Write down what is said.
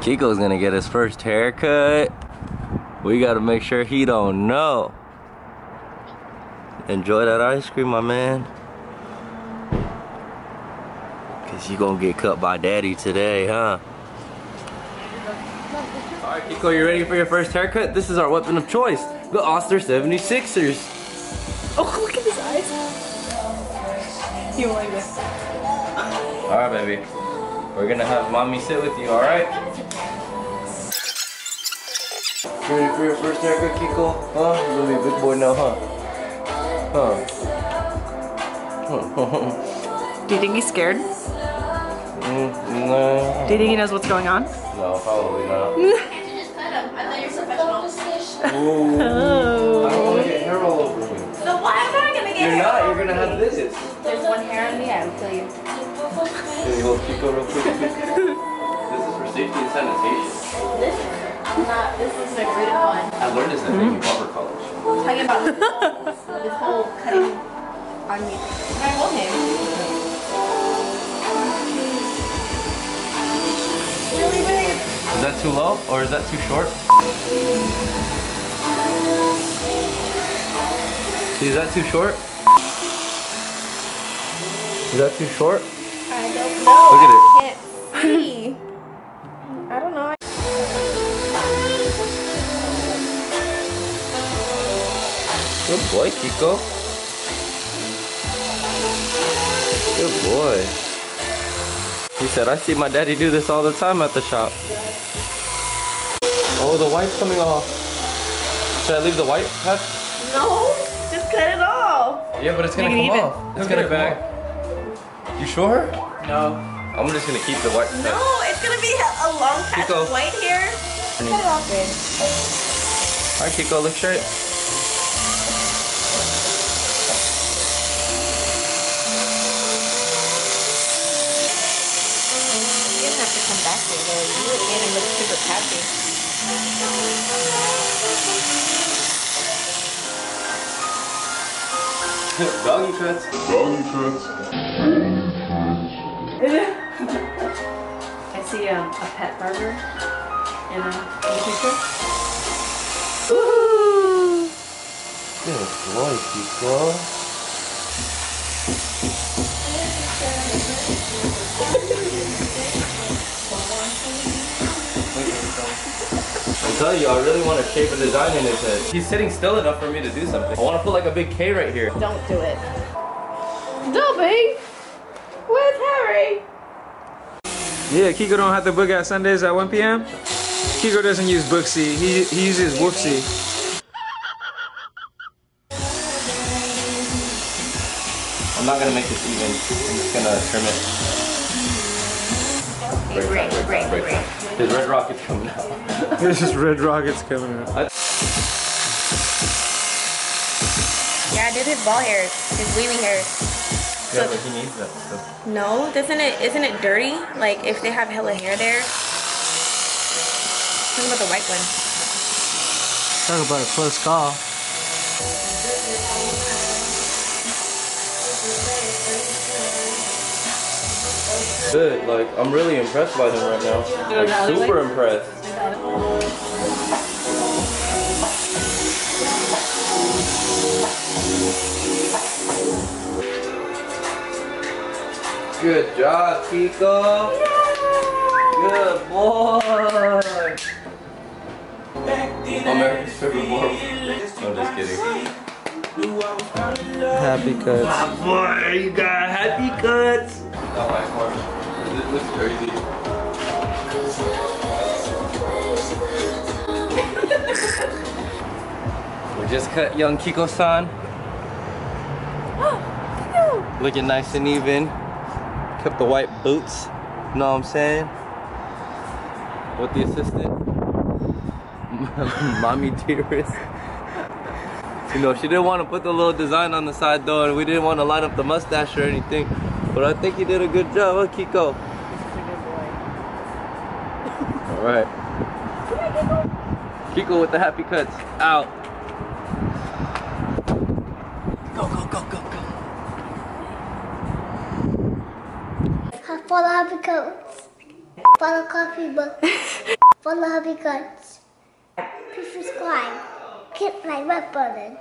Kiko's gonna get his first haircut. We gotta make sure he don't know. Enjoy that ice cream, my man. Cause you gonna get cut by daddy today, huh? Alright, Kiko, you ready for your first haircut? This is our weapon of choice, the Oster 76ers. Oh, look at his eyes. You like this? Alright, baby. We're gonna have mommy sit with you, alright? You ready for your first haircut, Kiko? Huh? You're gonna be a big boy now, huh? Do you think he's scared? No. Do you think he knows what's going on? No, probably not. You just pet him. I thought you were professional. Ooh. Oh. I don't want to get hair all over me. So why am I gonna get You're hair not. all You're over gonna me? have visits. There's one hair on me, I will kill you. Can you hold Kiko real quick? This is for safety and sanitation. This is agreed upon. I learned this at Baby Barber College. Talking about this whole cutting on me. Can I hold him? Really big. Is that too low or is that too short? See, is that too short? Is that too short? I don't know. Look at it. I can't see. I don't know. Good boy, Kiko. Good boy. He said, I see my daddy do this all the time at the shop. Oh, the white's coming off. Should I leave the white cut? No, just cut it off. Yeah, but it's gonna come off. It's gonna come off. You sure? No. I'm just gonna keep the white cut. No, it's gonna be a long patch Kiko. of white here. Cut it off then. Alright, Kiko, look straight. You didn't have to come back here though. You would have made him look super patchy. Doggy cuts. Doggy cuts. I see a pet barber in the picture. Ooh. Good boy, Kiko. I'm telling you, I really want to shape a design in his head. He's sitting still enough for me to do something. I want to put like a big K right here. Don't do it. Dobby! Where's Harry? Yeah, Kiko don't have to book out Sundays at 1 p.m. Kiko doesn't use Booksy. He uses Woofsy. I'm not going to make this even. I'm just going to trim it. Break time. His red rocket's coming out. This is Red Rockets coming out. Yeah, I did his ball hairs, his weaving hairs. Yeah, but he needs that stuff. No, isn't it dirty? Like if they have hella hair there. Talk about the white one. Talk about a close call. Good, like I'm really impressed by him right now. Like super impressed. Good job, Kiko. Good boy. America's favorite boy. I'm just kidding. Happy cuts. My boy, you got happy cuts. Not my part. This looks crazy. We just cut young Kiko-san. Looking nice and even. Kept the white boots. Know what I'm saying? With the assistant. Mommy dearest. You know, she didn't want to put the little design on the side though, and we didn't want to line up the mustache or anything. But I think you did a good job, huh, Kiko? Alright. Kiko with the happy cuts. Out. Go, go, go, go, go. For the happy coats. Follow coffee book. Follow hubby guns. Please subscribe. Hit my red button.